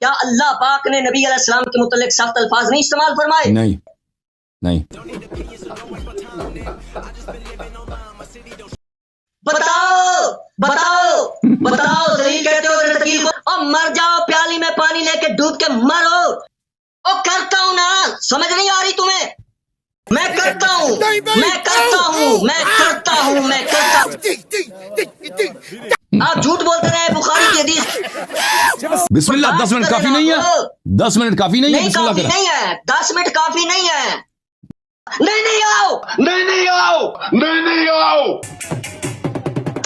کیا اللہ پاک نے نبی علیہ السلام کے متعلق سخت الفاظ نہیں استعمال فرمائے؟ نہیں نہیں. بتاؤ بتاؤ بتاؤ دلیل کہتے ہو حضرت عقیل کو، اور مر جاؤ پیالی میں پانی لے کے ڈوب کے مرو. اور کرتا ہوں نا، سمجھ نہیں آ رہی تمہیں؟ میں کرتا ہوں میں کرتا ہوں میں کرتا ہوں میں کرتا ہوں. آپ جھوٹ بولتے رہے بخاری کی حدیث. بسم اللہ 10 منٹ کافی نہیں ہے؟ 10 منٹ کافی نہیں ہے؟ نہیں بسم اللہ کافی کریں. نہیں ہے، 10 منٹ کافی نہیں ہے. نہیں آؤ نہیں آؤ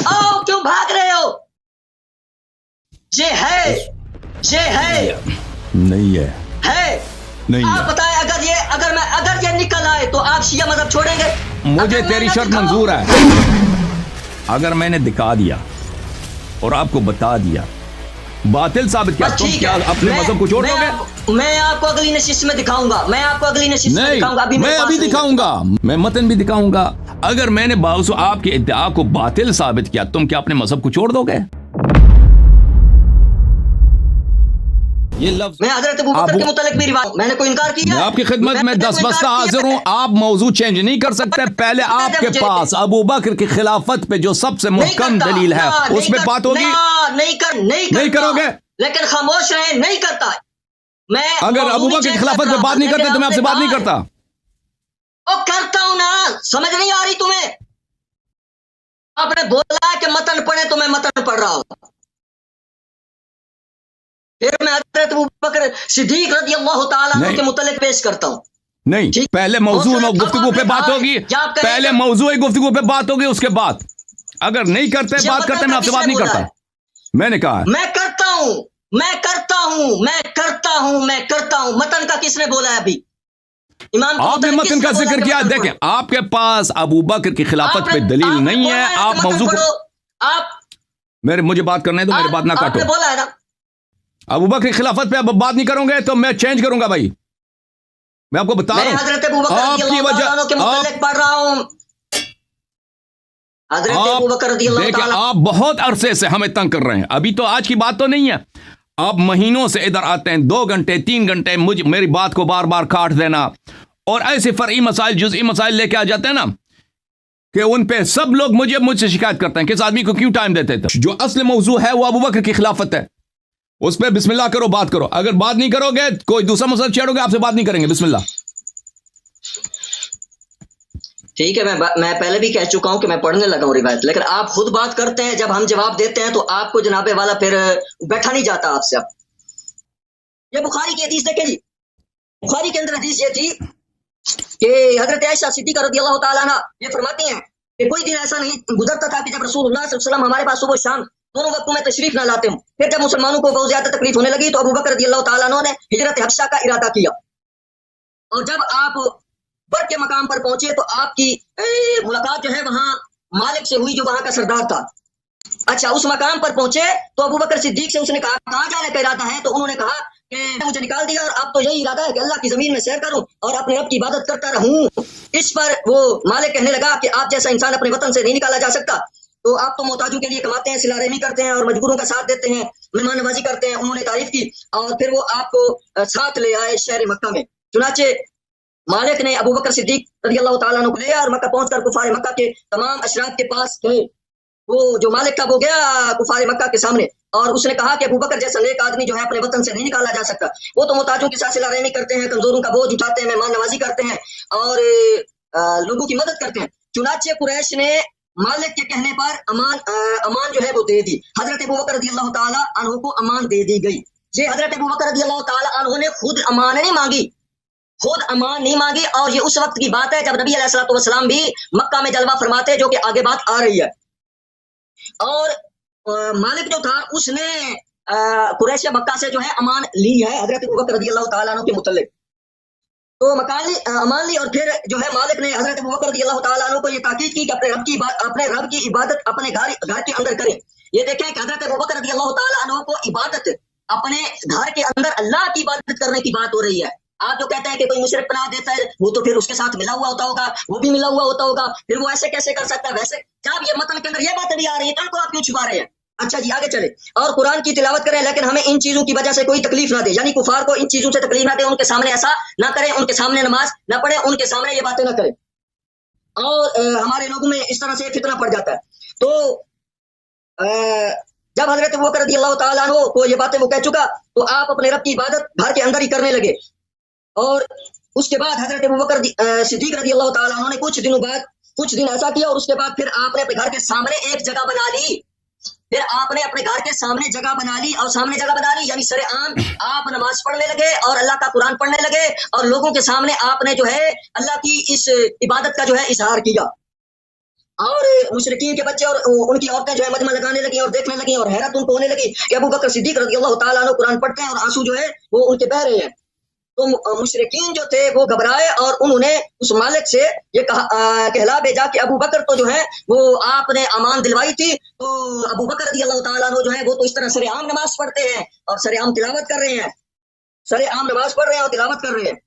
آؤ، کیوں بھاگ رہے ہو؟ یہ ہے نہیں ہے. نہیں آپ ہے. بتائیں، اگر یہ نکل آئے تو آپ شیعہ مذہب چھوڑیں گے؟ مجھے اگر میں تیری نہ شرط دکھاؤں- منظور ہے. اگر میں نے دکھا دیا اور آپ کو بتا دیا باطل ثابت کیا، بس تم ٹھیک کیا ہے، اپنے مذہب کو چھوڑ دو گے؟ میں آپ کو اگلی نشست میں دکھاؤں گا. نہیں، میں ابھی دکھاؤں گا، میں متن بھی دکھاؤں گا. اگر میں نے باوجود آپ کے ادعا کو باطل ثابت کیا، تم کیا اپنے مذہب کو چھوڑ دو گے؟ یہ لفظ میں حضرت ابوبکر کے متعلق بھی روایت، میں نے کوئی انکار کیا؟ میں آپ کی خدمت میں 10 بستہ حاضر ہوں. آپ موضوع چینج نہیں کر سکتے. پہلے آپ کے پاس ابو بکر کی خلافت پہ جو سب سے محکم دلیل ہے اس پہ بات ہوگی. نہیں کرو گے؟ لیکن خاموش رہے. نہیں کرتا. میں اگر ابو بکر کی خلافت پہ بات نہیں کرتے تو میں آپ سے بات نہیں کرتا. اور کرتا ہوں نا، سمجھ نہیں آ رہی تمہیں؟ آپ نے بولا کہ متن پڑھے تو میں متن پڑھ رہا ہوں. پھر میں حضرت ابوبکر صدیق رضی اللہ تعالیٰ عنہ کے متعلق پیش کرتا ہوں. نہیں، پہلے موضوع گفتگو پہ بات ہوگی. پہلے موضوع گفتگو پہ بات ہوگی، اس کے بعد اگر نہیں کرتے بات کرتے میں آپ سے بات نہیں کرتا. میں نے کہا میں کرتا ہوں. متن کا کس نے بولا ہے ابھی؟ امام آپ نے متن کا ذکر کیا. دیکھیں، آپ کے پاس ابو بکر کی خلافت پہ دلیل نہیں ہے. آپ موضوع کو مجھے بات کرنے دو، میری بات نہ کاٹو. بولا ہے نا ابو بکر کی خلافت پہ اب بات نہیں کروں گے تو میں چینج کروں گا. بھائی میں آپ کو بتا رہا ہوں، حضرت ابوبکر رضی اللہ تعالیٰ عنہ کے متعلق پڑھ رہا ہوں. حضرت ابوبکر رضی اللہ دیکھیں، تعالیٰ آپ بہت عرصے سے ہمیں تنگ کر رہے ہیں. ابھی تو آج کی بات تو نہیں ہے. آپ مہینوں سے ادھر آتے ہیں، 2 گھنٹے 3 گھنٹے میری بات کو بار بار کاٹ دینا اور ایسے فرعی مسائل جزئی مسائل لے کے آ جاتے ہیں نا کہ ان پہ سب لوگ مجھ سے شکایت کرتے ہیں کہ اس آدمی کو کیوں ٹائم دیتے تھے. جو اصل موضوع ہے وہ ابو بکر کی خلافت ہے. اس پہ بسم اللہ کرو، بات کرو. اگر بات نہیں کرو گے، کوئی دوسرا مسئلہ چھیڑو گے، آپ سے بات نہیں کریں گے. بسم اللہ. ٹھیک ہے. میں پہلے بھی کہہ چکا ہوں کہ میں پڑھنے لگا ہوں روایت، لیکن آپ خود بات کرتے ہیں. جب ہم جواب دیتے ہیں تو آپ کو جناب والا پھر بیٹھا نہیں جاتا آپ سے. اب یہ بخاری کی حدیث دیکھیں جی. بخاری کے اندر حدیث یہ تھی کہ حضرت عائشہ صدیقہ رضی اللہ تعالیٰ عنہ یہ فرماتی ہیں کہ کوئی دن ایسا نہیں گزرتا تھا کہ جب رسول اللہ صلی اللہ علیہ وسلم ہمارے پاس صبح و شام دونوں وقتوں میں تشریف نہ لاتے ہوں. پھر جب مسلمانوں کو بہت زیادہ تکلیف ہونے لگی تو ابو بکر رضی اللہ تعالیٰ عنہ نے ہجرت حبشہ کا ارادہ کیا. اور جب آپ بر کے مقام پر پہنچے تو آپ کی ملاقات جو ہے وہاں مالک سے ہوئی، جو وہاں کا سردار تھا. اچھا، اس مقام پر پہنچے تو ابو بکر صدیق سے اس نے کہا کہاں جانے کا ارادہ ہے؟ تو انہوں نے کہا کہ مجھے نکال دیا اور اب تو یہی ارادہ ہے کہ اللہ کی زمین میں سیر کروں اور اپنے رب کی عبادت کرتا رہوں. اس پر وہ مالک کہنے لگا کہ آپ جیسا انسان اپنے وطن سے نہیں نکالا جا سکتا. تو آپ تو محتاجوں کے لیے کماتے ہیں، صلہ رحمی کرتے ہیں اور مجبوروں کا ساتھ دیتے ہیں، مہمان نوازی کرتے ہیں. انہوں نے تعریف کی اور پھر وہ آپ کو ساتھ لے آئے شہر مکہ میں. چنانچہ مالک نے ابو بکر صدیق رضی اللہ تعالیٰ عنہ کو لیا اور مکہ پہنچ کر کفار مکہ کے تمام اشراف کے پاس گئے. وہ جو مالک تھا وہ گیا کفار مکہ کے سامنے اور اس نے کہا کہ ابو بکر جیسا نیک آدمی جو ہے اپنے وطن سے نہیں نکالا جا سکتا. وہ تو محتاجوں کے ساتھ صلہ رحمی کرتے ہیں، کمزوروں کا بوجھ اٹھاتے ہیں، مہمان نوازی کرتے ہیں اور لوگوں کی مدد کرتے ہیں. چنانچہ قریش نے مالک کے کہنے پر امان جو ہے وہ دے دی. حضرت ابو بکر رضی اللہ تعالیٰ عنہ کو امان دے دی گئی. یہ حضرت ابو بکر رضی اللہ تعالیٰ عنہ نے خود امان نہیں مانگی اور یہ اس وقت کی بات ہے جب نبی علیہ الصلوۃ والسلام بھی مکہ میں جلوہ فرماتے، جو کہ آگے بات آ رہی ہے. اور مالک جو تھا اس نے قریش مکہ سے جو ہے امان لی ہے حضرت ابو بکر رضی اللہ تعالیٰ عنہ کے متعلق. تو امان لی اور پھر جو ہے مالک نے حضرت ابو بکر رضی اللہ تعالیٰ عنہ کو یہ تاکید کی کہ اپنے رب کی عبادت اپنے گھر کے اندر کریں. یہ دیکھیں کہ حضرت ابو بکر رضی اللہ تعالیٰ عنہ کو عبادت اپنے گھر کے اندر اللہ کی عبادت کرنے کی بات ہو رہی ہے. آپ جو کہتے ہیں کہ کوئی مشرک پناہ دیتا ہے وہ تو پھر اس کے ساتھ ملا ہوا ہوتا ہوگا، وہ بھی ملا ہوا ہوتا ہوگا، پھر وہ ایسے کیسے کر سکتا ہے؟ ویسے جب یہ متن کے اندر یہ باتیں بھی آ رہی ہیں تو ان کو آپ کیوں چھپا رہے ہیں؟ اچھا جی آگے چلے اور قرآن کی تلاوت کریں لیکن ہمیں ان چیزوں کی وجہ سے کوئی تکلیف نہ دے، یعنی کفار کو ان چیزوں سے تکلیف نہ دے، ان کے سامنے ایسا نہ کریں، ان کے سامنے نماز نہ پڑھیں، ان کے سامنے یہ باتیں نہ کریں، اور ہمارے لوگوں میں اس طرح سے فتنہ پڑ جاتا ہے۔ تو جب حضرت ابوبکر رضی اللہ تعالیٰ عنہ کو یہ باتیں وہ کہہ چکا تو آپ اپنے رب کی عبادت گھر کے اندر ہی کرنے لگے، اور اس کے بعد حضرت ابوبکر صدیق رضی اللہ تعالیٰ عنہ نے کچھ دن ایسا کیا، اور اس کے بعد پھر آپ نے اپنے گھر کے سامنے ایک جگہ بنا لی، پھر آپ نے اپنے گھر کے سامنے جگہ بنا لی، اور سامنے جگہ بنا لی یعنی سر عام آپ نماز پڑھنے لگے اور اللہ کا قرآن پڑھنے لگے، اور لوگوں کے سامنے آپ نے جو ہے اللہ کی اس عبادت کا جو ہے اظہار کیا، اور مشرکین کے بچے اور ان کی عورتیں جو ہے مجمع لگانے لگی اور دیکھنے لگی، اور حیرت ان کو ہونے لگی کہ ابوبکر صدیق رضی اللہ تعالیٰ عنہ قرآن پڑھتے ہیں اور آنسو جو ہے وہ ان کے بہہ رہے ہیں۔ تو مشرکین جو تھے وہ گھبرائے اور انہوں نے اس مالک سے یہ کہلا بھیجا کہ ابوبکر تو جو ہے وہ آپ نے امان دلوائی تھی، تو ابوبکر رضی اللہ تعالیٰ عنہ جو ہے وہ تو اس طرح سر عام نماز پڑھتے ہیں اور سر عام تلاوت کر رہے ہیں، سر عام نماز پڑھ رہے ہیں اور تلاوت کر رہے ہیں،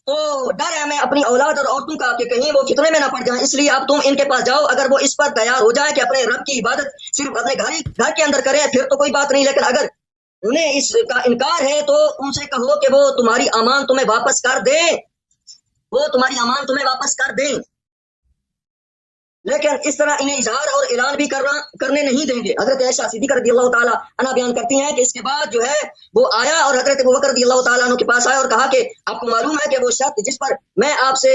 تو ڈر ہے ہمیں اپنی اولاد اور عورتوں کا کہ کہیں وہ فتنے میں نہ پڑ جائیں، اس لیے اب تم ان کے پاس جاؤ، اگر وہ اس پر تیار ہو جائیں کہ اپنے رب کی عبادت صرف اپنے گھر کے اندر کریں پھر تو کوئی بات نہیں، لیکن اگر انہیں اس کا انکار ہے تو ان سے کہو کہ وہ تمہاری امان تمہیں واپس کر دیں، وہ تمہاری امان تمہیں واپس کر دیں، لیکن اس طرح انہیں اظہار اور اعلان بھی کرنے نہیں دیں گے۔ حضرت عائشہ صدیقہ رضی اللہ تعالیٰ عنہ بیان کرتی ہیں کہ اس کے بعد جو ہے وہ آیا اور حضرت ابوبکر رضی اللہ تعالیٰ عنہ کے پاس آیا اور کہا کہ آپ کو معلوم ہے کہ وہ شرط جس پر میں آپ سے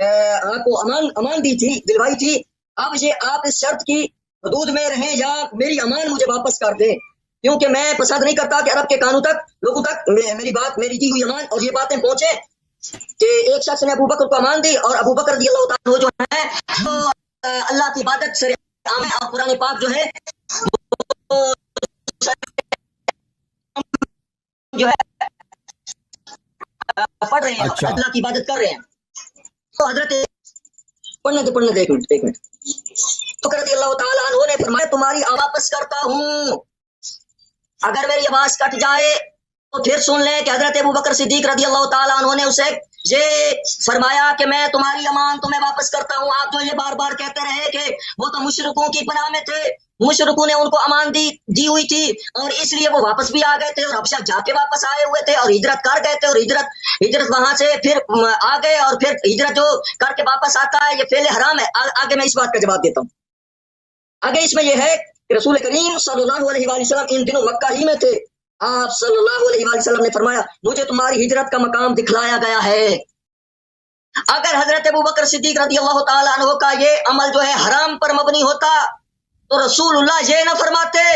آپ کو امان دی تھی دلوائی تھی، اب یہ آپ اس شرط کی حدود میں رہیں یا میری امان مجھے واپس کر دیں، کیونکہ میں پسند نہیں کرتا کہ عرب کے قانون تک لوگوں تک میری دی ہوئی امان اور یہ باتیں پہنچے کہ ایک شخص نے ابوبکر کو امان دی اور ابوبکر رضی اللہ تعالیٰ عنہ جو ہے وہ اللہ کی عبادت سر عام ہے، اور قرآن پاک جو ہے جو ہے پڑھ رہے ہیں، اللہ کی عبادت کر رہے ہیں۔ تو حضرت پڑھنے دے ایک منٹ تو رضی اللہ تعالیٰ عنہ نے فرمایا تمہاری واپس کرتا ہوں، اگر میری آواز کٹ جائے تو پھر سن لیں کہ حضرت ابوبکر صدیق رضی اللہ تعالیٰ عنہ نے اسے یہ فرمایا کہ میں تمہاری امان تمہیں واپس کرتا ہوں۔ آپ جو یہ بار بار کہتے رہے کہ وہ تو مشرکوں کی پناہ میں تھے، مشرکوں نے ان کو امان دی ہوئی تھی اور اس لیے وہ واپس بھی آ گئے تھے اور حبشہ جا کے واپس آئے ہوئے تھے اور ہجرت کر گئے تھے، اور ہجرت وہاں سے پھر آ گئے، اور پھر ہجرت جو کر کے واپس آتا ہے یہ فعل حرام ہے۔ آگے میں اس بات کا جواب دیتا ہوں۔ آگے اس میں یہ ہے کہ رسول کریم صلی اللہ علیہ وآلہ وسلم ان دنوں مکہ ہی میں تھے، آپ صلی اللہ علیہ وآلہ وسلم نے فرمایا مجھے تمہاری ہجرت کا مقام دکھلایا گیا ہے۔ اگر حضرت ابوبکر صدیق رضی اللہ تعالیٰ عنہ کا یہ عمل جو ہے حرام پر مبنی ہوتا تو رسول اللہ یہ نہ فرماتے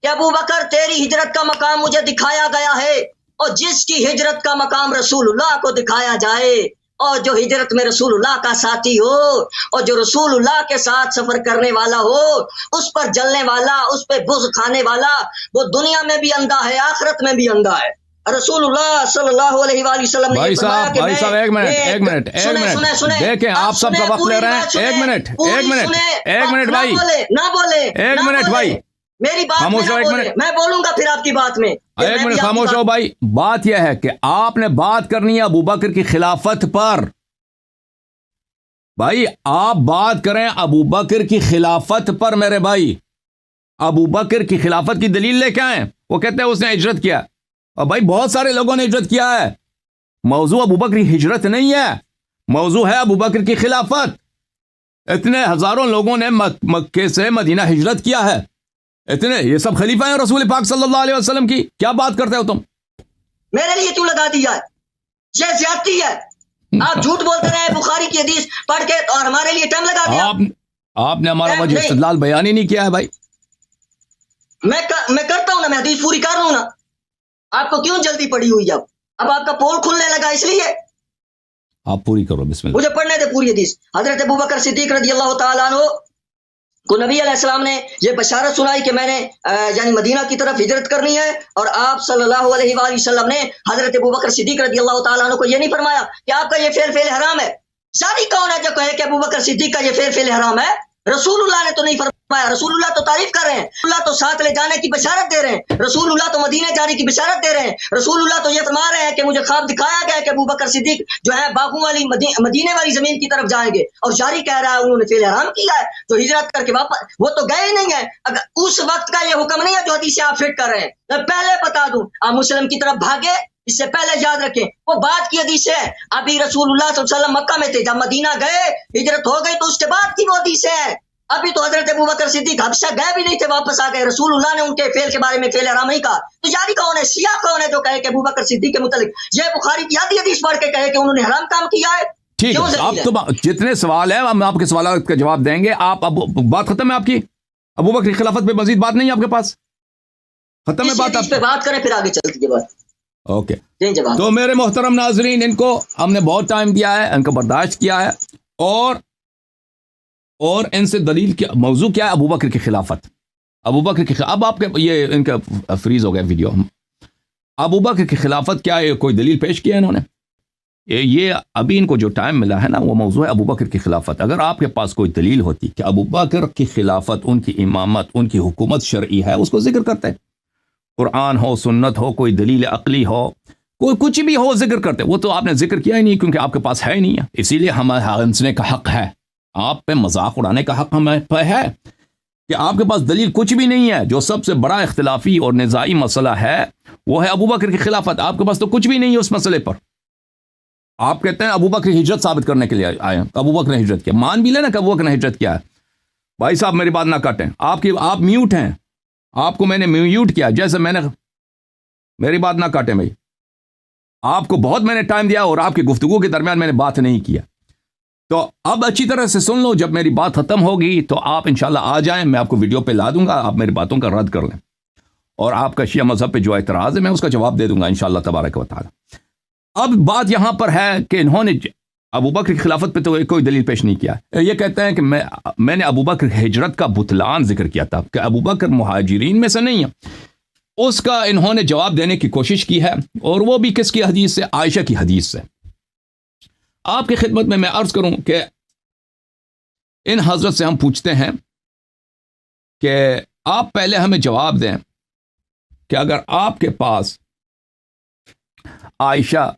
کہ ابوبکر تیری ہجرت کا مقام مجھے دکھایا گیا ہے، اور جس کی ہجرت کا مقام رسول اللہ کو دکھایا جائے اور جو ہجرت میں رسول اللہ کا ساتھی ہو اور جو رسول اللہ کے ساتھ سفر کرنے والا ہو، اس پر جلنے والا، اس پہ بغض کھانے والا، وہ دنیا میں بھی اندھا ہے آخرت میں بھی اندھا ہے۔ رسول اللہ صلی اللہ علیہ وآلہ وسلم نے بھائی صاحب ایک منٹ دیکھیں آپ سب کا وقت لے رہے ہیں، ایک منٹ بھائی، نہ بولے ایک منٹ بھائی، میری بات خاموش ہو، ایک منٹ میں بولوں گا پھر آپ کی بات میں ایک منٹ خاموش ہو بھائی۔ بات یہ ہے کہ آپ نے بات کرنی ہے ابوبکر کی خلافت پر، بھائی آپ بات کریں ابوبکر کی خلافت پر میرے بھائی۔ ابوبکر کی خلافت کی دلیل لے کے آئیں، وہ کہتے ہیں اس نے ہجرت کیا، اور بھائی بہت سارے لوگوں نے ہجرت کیا ہے، موضوع ابوبکر کی ہجرت نہیں ہے، موضوع ہے ابوبکر کی خلافت۔ اتنے ہزاروں لوگوں نے مکے سے مدینہ ہجرت کیا ہے، اتنے، یہ سب خلیفہ ہیں رسول پاک صلی اللہ علیہ وسلم کی، کیا بات کرتے ہو تم؟ میرے لیے کیوں لگا دیا ہے؟ یہ زیادتی ہے، آپ جھوٹ بولتے رہے بخاری کی حدیث پڑھ کے اور ہمارے لیے ٹائم لگا دیا۔ آپ نے ہمارا وجہ استدلال بیان ہی نہیں کیا ہے بھائی۔ میں کرتا ہوں نا، میں حدیث پوری کر لوں نا، آپ کو کیوں جلدی پڑی ہوئی؟ اب آپ کا پول کھلنے لگا اس لیے آپ پوری کرو، بسم اللہ، مجھے پڑھنے دے پوری حدیث۔ حضرت ابوبکر صدیق رضی اللہ تعالیٰ عنہ کو نبی علیہ السلام نے یہ بشارت سنائی کہ میں نے یعنی مدینہ کی طرف ہجرت کرنی ہے، اور آپ صلی اللہ علیہ وآلہ وسلم نے حضرت ابوبکر صدیق رضی اللہ تعالیٰ عنہ کو یہ نہیں فرمایا کہ آپ کا یہ فعل حرام ہے۔ شادی کون ہے جو کہے کہ ابوبکر صدیق کا یہ فعل حرام ہے؟ رسول اللہ نے تو نہیں فرمایا۔ رسول اللہ تو تعریف کر رہے ہیں، رسول اللہ تو ساتھ لے جانے کی بشارت دے رہے ہیں، رسول اللہ تو مدینے جانے کی بشارت دے رہے ہیں، رسول اللہ تو یہ فرما رہے ہیں کہ مجھے خواب دکھایا گیا کہ ابو بکر صدیق جو ہے باغوں والی مدینے والی زمین کی طرف جائیں گے، اور جاری کہہ رہا ہے انہوں نے فعل حرام کیا ہے جو ہجرت کر کے واپس، وہ تو گئے ہی نہیں ہیں، اگر اس وقت کا یہ حکم نہیں ہے جو حدیث آپ فٹ کر رہے ہیں۔ میں پہلے بتا دوں، آپ مسلم کی طرف بھاگے، اس سے پہلے یاد رکھیں وہ بات کی حدیث ہے، ابھی رسول اللہ صلی اللہ علیہ وسلم مکہ میں تھے، جب مدینہ گئے ہجرت ہو گئی تو اس کے بعد کی وہ حدیث ہے، ابھی تو حضرت ابوبکر صدیق حبشہ گئے بھی نہیں تھے، واپس آ گئے، رسول اللہ نے ان کے فعل کے بارے میں فعل حرام نہیں کہا، تو جاری کون ہے؟ شیعہ کون ہے جو کہے کہ ابوبکر صدیق کے متعلق یہ بخاری کی آدھی حدیث پڑھ کے کہے کہ انہوں نے حرام کام کیا ہے؟ ٹھیک ہے، اب تو جتنے سوال ہیں ہم آپ کے سوالات کا جواب دیں گے۔ آپ اب بات ختم ہے آپ کی؟ ابوبکر کی خلافت پہ مزید بات نہیں ہے آپ کے پاس؟ ختم ہے بات؟ آپ پہ بات کریں پھر آگے چلتی ہے بات۔ اوکے، تو میرے محترم ناظرین، ان کو ہم نے بہت ٹائم دیا ہے، ان کو برداشت کیا ہے، اور ان سے دلیل کیا، موضوع کیا ہے؟ ابوبکر کی خلافت۔ ابوبکر کی اب آپ کے یہ ان کا فریز ہو گیا ویڈیو۔ ابوبکر کی خلافت کیا ہے؟ کوئی دلیل پیش کیا انہوں نے؟ یہ ابھی ان کو جو ٹائم ملا ہے نا، وہ موضوع ہے ابوبکر کی خلافت۔ اگر آپ کے پاس کوئی دلیل ہوتی کہ ابوبکر کی خلافت، ان کی امامت، ان کی حکومت شرعی ہے، اس کو ذکر کرتے، قرآن ہو، سنت ہو، کوئی دلیل عقلی ہو، کوئی کچھ بھی ہو، ذکر کرتے۔ وہ تو آپ نے ذکر کیا ہی نہیں، کیونکہ آپ کے پاس ہے ہی نہیں ہے، اسی لیے ہمیں ہنسنے کا حق ہے، آپ پہ مذاق اڑانے کا حق ہمیں پہ ہے کہ آپ کے پاس دلیل کچھ بھی نہیں ہے۔ جو سب سے بڑا اختلافی اور نزاعی مسئلہ ہے وہ ہے ابوبکر کی خلافت، آپ کے پاس تو کچھ بھی نہیں ہے اس مسئلے پر۔ آپ کہتے ہیں ابوبکر کی ہجرت ثابت کرنے کے لیے آئے ہیں، ابوبکر نے ہجرت کیا، مان بھی لینا کہ ابوبکر نے ہجرت کیا ہے۔ بھائی صاحب میری بات نہ کاٹیں، آپ میوٹ ہیں، آپ کو میں نے میوٹ کیا، جیسے میں نے، میری بات نہ کاٹیں بھائی، آپ کو بہت میں نے ٹائم دیا اور آپ کی گفتگو کے درمیان میں نے بات نہیں کیا، تو اب اچھی طرح سے سن لو، جب میری بات ختم ہوگی تو آپ انشاءاللہ آ جائیں، میں آپ کو ویڈیو پہ لا دوں گا، آپ میری باتوں کا رد کر لیں، اور آپ کا شیعہ مذہب پہ جو اعتراض ہے میں اس کا جواب دے دوں گا انشاءاللہ تبارک و تعالی۔ اب بات یہاں پر ہے کہ انہوں نے ابوبکر کی خلافت پہ تو کوئی دلیل پیش نہیں کیا۔ یہ کہتے ہیں کہ میں نے ابوبکر کی ہجرت کا بطلان ذکر کیا تھا کہ ابوبکر مہاجرین میں سے نہیں ہے، اس کا انہوں نے جواب دینے کی کوشش کی ہے، اور وہ بھی کس کی حدیث سے؟ عائشہ کی حدیث سے۔ آپ کی خدمت میں عرض کروں کہ ان حضرت سے ہم پوچھتے ہیں کہ آپ پہلے ہمیں جواب دیں کہ اگر آپ کے پاس عائشہ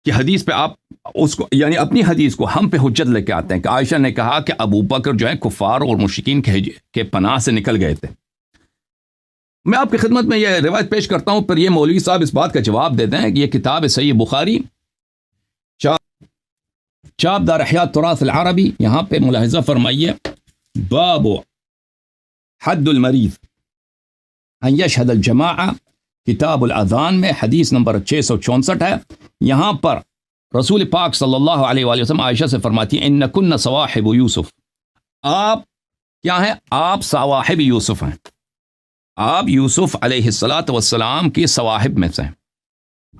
کی حدیث پہ آپ اس کو، یعنی اپنی حدیث کو ہم پہ حجت لے کے آتے ہیں کہ عائشہ نے کہا کہ ابوبکر جو ہے کفار اور مشرکین کے پناہ سے نکل گئے تھے، میں آپ کی خدمت میں یہ روایت پیش کرتا ہوں، پر یہ مولوی صاحب اس بات کا جواب دیتے ہیں کہ یہ کتاب ہے صحیح بخاری، چاپ دار احیاء تراث العربی، یہاں پہ ملاحظہ فرمائیے، باب حد المریض ان یشہد الجماعہ، کتاب الاذان میں حدیث نمبر 664 ہے۔ یہاں پر رسول پاک صلی اللہ علیہ وآلہ وسلم عائشہ سے فرماتی ہیں ان کن صواحب یوسف، آپ کیا ہیں؟ آپ صواحب یوسف ہیں، آپ یوسف علیہ الصلاۃ والسلام کی صواحب میں سے ہیں۔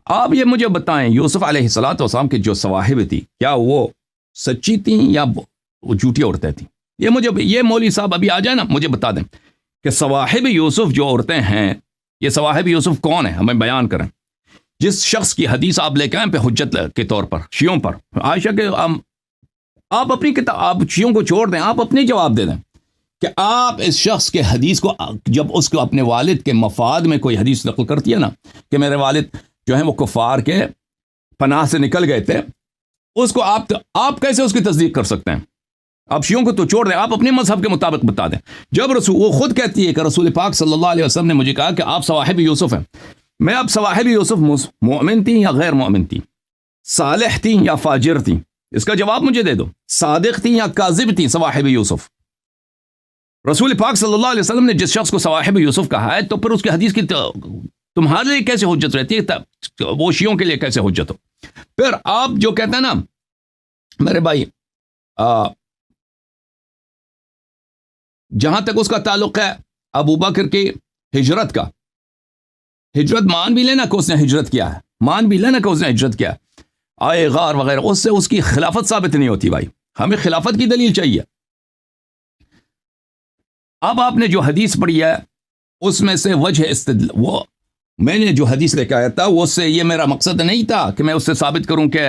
آپ یہ مجھے بتائیں یوسف علیہ الصلاۃ والسلام کی جو صواحب تھی، کیا وہ سچی تھیں یا وہ جھوٹی عورتیں تھیں؟ یہ مولوی صاحب ابھی آ جائے نا، مجھے بتا دیں کہ صواحب یوسف جو عورتیں ہیں، یہ صواحب یوسف کون ہیں، ہمیں بیان کریں۔ جس شخص کی حدیث آپ لے کے آئیں پہ حجت کے طور پر شیعوں پر، عائشہ کے، آپ اپنی کتاب، آپ شیعوں کو چھوڑ دیں، آپ اپنی جواب دے دیں کہ آپ اس شخص کے حدیث کو، جب اس کو اپنے والد کے مفاد میں کوئی حدیث نقل کرتی ہے نا کہ میرے والد جو ہیں وہ کفار کے پناہ سے نکل گئے تھے، اس کو آپ کیسے اس کی تصدیق کر سکتے ہیں؟ آپ شیعوں کو تو چھوڑ دیں، آپ اپنے مذہب کے مطابق بتا دیں۔ جب وہ خود کہتی ہے کہ رسول پاک صلی اللہ علیہ وسلم نے مجھے کہا کہ آپ صواحب یوسف ہیں، میں اب صواحب یوسف مومن تھی یا غیر مومن تھی، صالح تھی یا فاجر تھی، اس کا جواب مجھے دے دو، صادق تھی یا کاذب تھی صواحب یوسف؟ رسول پاک صلی اللہ علیہ وسلم نے جس شخص کو صواحب یوسف کہا ہے، تو پھر اس کی حدیث کی تمہارے لیے کیسے حجت رہتی ہے، وہ شیعوں کے لیے کیسے حجت ہو؟ پھر آپ جو کہتے ہیں نا میرے بھائی، جہاں تک اس کا تعلق ہے ابوبکر کی ہجرت کا، ہجرت مان بھی لینا کہ اس نے ہجرت کیا ہے، مان بھی لینا کہ اس نے ہجرت کیا ہے، آئے غار وغیرہ، اس سے اس کی خلافت ثابت نہیں ہوتی بھائی، ہمیں خلافت کی دلیل چاہیے۔ اب آپ نے جو حدیث پڑھی ہے اس میں سے وجہ استدلال، وہ میں نے جو حدیث لے کے آیا تھا، وہ سے یہ میرا مقصد نہیں تھا کہ میں اس سے ثابت کروں کہ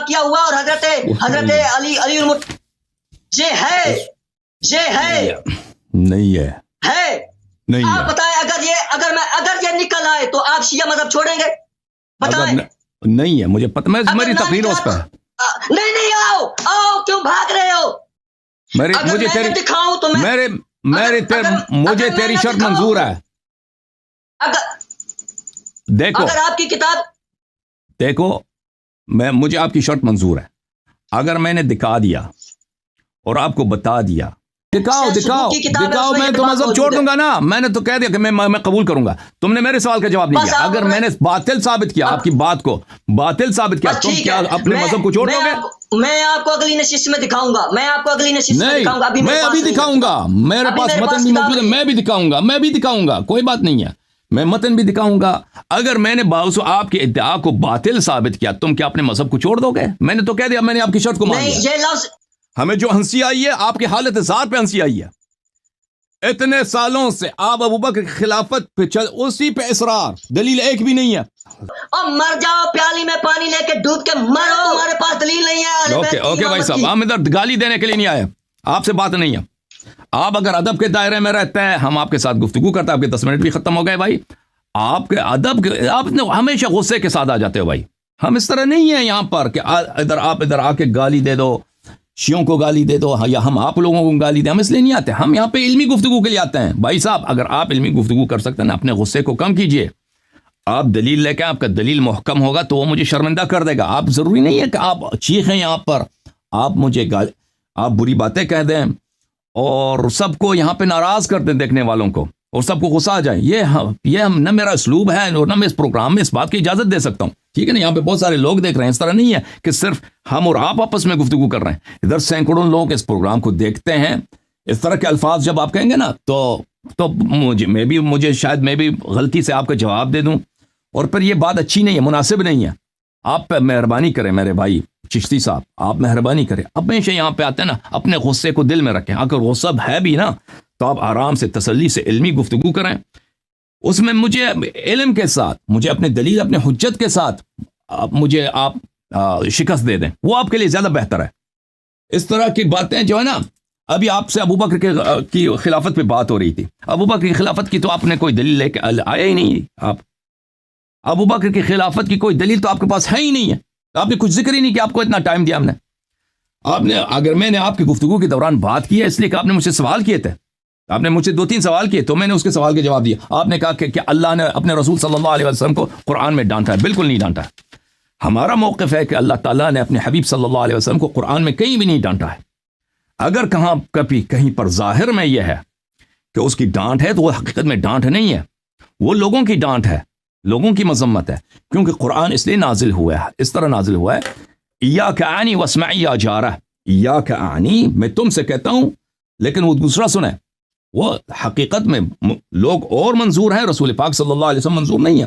واقعہ ہوا اور حضرت علی یہ ہے نہیں ہے نہیں آپ بتائیں اگر یہ نکل آئے تو آپ شیعہ مذہب چھوڑیں گے؟ بتائیں. نہیں ہے مجھے پتہ، میری تقریر اس پہ نہیں آؤ کیوں بھاگ رہے ہو؟ مجھے تیری شرط منظور ہے. دیکھو اگر آپ کی کتاب دیکھو مجھے آپ کی شرط منظور ہے. اگر میں نے دکھا دیا اور آپ کو بتا دیا، دکھاؤ میں تو مذہب چھوڑ دوں گا نا. میں نے تو کہہ دیا کہ میں قبول کروں گا. تم نے میرے سوال کا جواب نہیں دیا. اگر میں نے باطل ثابت کیا، آپ کی بات کو باطل ثابت کیا، تم کیا اپنے مذہب کو چھوڑ دو گے؟ میں آپ کو اگلی نشست میں دکھاؤں گا. میں ابھی دکھاؤں گا. میرے پاس متن بھی موجود ہے، میں بھی دکھاؤں گا. کوئی بات نہیں ہے، میں متن بھی دکھاؤں گا. اگر میں نے باوجود آپ کے ادعا کو باطل ثابت کیا، تم کیا اپنے مذہب کو چھوڑ دو گے؟ میں نے تو کہہ دیا، میں نے آپ کی شرط کو مان لیا. ہمیں جو ہنسی آئی ہے آپ کی حالت ذات پہ ہنسی آئی ہے. اتنے سالوں سے آپ ابوبکر کی خلافت پہ اسی پہ اصرار، دلیل ایک بھی نہیں ہے. اور مر جاؤ، پیالی میں پانی لے کے ڈوب کے مرو، تمہارے پاس دلیل نہیں ہے. اوکے بھائی صاحب، ہم ادھر گالی دینے کے لیے نہیں آئے، آپ سے بات نہیں ہے. آپ اگر ادب کے دائرے میں رہتے ہیں، ہم آپ کے ساتھ گفتگو کرتے ہیں. آپ کے 10 منٹ بھی ختم ہو گئے بھائی. آپ کے ادب آپ ہمیشہ غصے کے ساتھ آ جاتے ہو بھائی. ہم اس طرح نہیں ہیں یہاں پر کہ ادھر آ کے گالی دے دو، شیعوں کو گالی دے دو، یا ہم آپ لوگوں کو گالی دیں. ہم اس لیے نہیں آتے، ہم یہاں پہ علمی گفتگو کے لیے آتے ہیں. بھائی صاحب اگر آپ علمی گفتگو کر سکتے ہیں نا، اپنے غصے کو کم کیجئے. آپ دلیل لے کے، آپ کا دلیل محکم ہوگا تو وہ مجھے شرمندہ کر دے گا. آپ ضروری نہیں ہے کہ آپ چیخیں یہاں پر، آپ مجھے آپ بری باتیں کہہ دیں اور سب کو یہاں پہ ناراض کر دیں، دیکھنے والوں کو، اور سب کو غصہ آ جائے. یہ نہ میرا اسلوب ہے اور نہ میں اس پروگرام میں اس بات کی اجازت دے سکتا ہوں. ٹھیک ہے نا؟ یہاں پہ بہت سارے لوگ دیکھ رہے ہیں. اس طرح نہیں ہے کہ صرف ہم اور آپ آپس میں گفتگو کر رہے ہیں. ادھر سینکڑوں لوگ اس پروگرام کو دیکھتے ہیں. اس طرح کے الفاظ جب آپ کہیں گے نا تو مجھے شاید میں بھی غلطی سے آپ کا جواب دے دوں، اور پھر یہ بات اچھی نہیں ہے، مناسب نہیں ہے. آپ پہ مہربانی کریں میرے بھائی چشتی صاحب، آپ مہربانی کریں. اب ہمیشہ یہاں پہ آتے ہیں نا، اپنے غصے کو دل میں رکھیں. اگر غصہ ہے بھی نا تو آپ آرام سے تسلی سے علمی گفتگو کریں. اس میں مجھے علم کے ساتھ، مجھے اپنے دلیل، اپنے حجت کے ساتھ مجھے آپ شکست دے دیں، وہ آپ کے لیے زیادہ بہتر ہے. اس طرح کی باتیں جو ہے نا، ابھی آپ سے ابوبکر کی خلافت پہ بات ہو رہی تھی. ابوبکر کی خلافت کی تو آپ نے کوئی دلیل لے کے آیا ہی نہیں. آپ ابوبکر کی خلافت کی کوئی دلیل تو آپ کے پاس ہے ہی نہیں ہے. آپ نے کچھ ذکر ہی نہیں کہ آپ کو اتنا ٹائم دیا ہم نے. اگر میں نے آپ کی گفتگو کے دوران بات کی ہے اس لیے کہ آپ نے مجھ سے سوال کیے تھے، آپ نے مجھ سے 2-3 سوال کیے تو میں نے اس کے سوال کے جواب دیا. آپ نے کہا کہ اللہ نے اپنے رسول صلی اللہ علیہ وسلم کو قرآن میں ڈانٹا ہے. بالکل نہیں ڈانٹا ہے. ہمارا موقف ہے کہ اللہ تعالیٰ نے اپنے حبیب صلی اللہ علیہ وسلم کو قرآن میں کہیں بھی نہیں ڈانٹا ہے. اگر کہیں پر ظاہر میں یہ ہے کہ اس کی ڈانٹ ہے تو وہ حقیقت میں ڈانٹ نہیں ہے، وہ لوگوں کی ڈانٹ ہے، لوگوں کی مذمت ہے. کیونکہ قرآن اس لیے نازل ہوا ہے، اس طرح نازل ہوا ہے، ایاک اعنی واسمعی یا جارہ. ایاک اعنی، میں تم سے کہتا ہوں، لیکن وہ دوسرا سنیں. وہ حقیقت میں لوگ اور منظور ہیں، رسول پاک صلی اللہ علیہ وسلم منظور نہیں ہے.